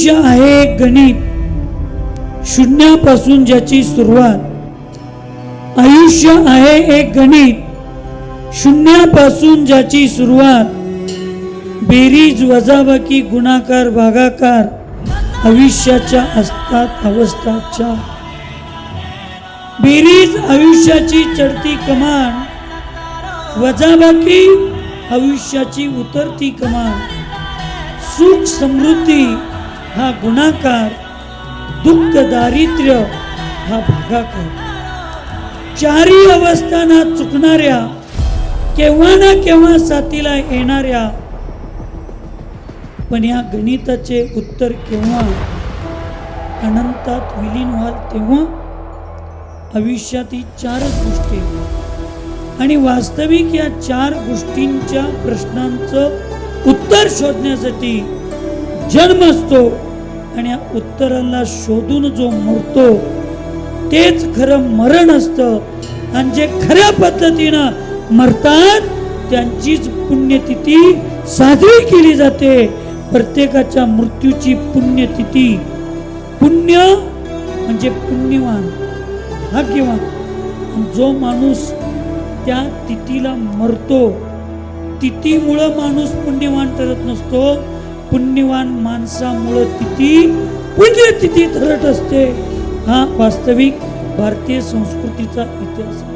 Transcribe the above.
आयुष्य आहे गणित, शून्यापासून ज्याची सुरुवात. आयुष्य आहे एक गणित, शून्यापासून ज्याची सुरुवात. बेरीज वजाबाकी गुणाकार भागाकार आयुष्याच्या असतात अवस्थाच्या. बेरीज आयुष्याची चढती कमान, वजाबाकी आयुष्याची उतरती कमान. सुख समृद्धी हा गुणाकार, दुःख दारिद्र्य हा भागाकार. चारी अवस्थांना चुकणाऱ्या, केव्हा ना केव्हा साथीला येणाऱ्या, पण या गणिताचे उत्तर केव्हा अनंतात विलीन व्हाल तेव्हा. आयुष्यात ही चारच गोष्टी आणि वास्तविक या चार गोष्टींच्या प्रश्नांचं उत्तर शोधण्यासाठी जन्म असतो आणि या उत्तराला शोधून जो मरतो तेच खरं मरण असतं. आणि जे खऱ्या पद्धतीनं मरतात त्यांचीच पुण्यतिथी साजरी केली जाते. प्रत्येकाच्या मृत्यूची पुण्यतिथी. पुण्य म्हणजे पुण्यवान, भाग्यवान. जो माणूस त्या तिथीला मरतो, तिथीमुळं माणूस पुण्यवान ठरत नसतो, पुण्यवान माणसामुळं तिथी पुण्यतिथी ठरत असते. हा वास्तविक भारतीय संस्कृतीचा इतिहास.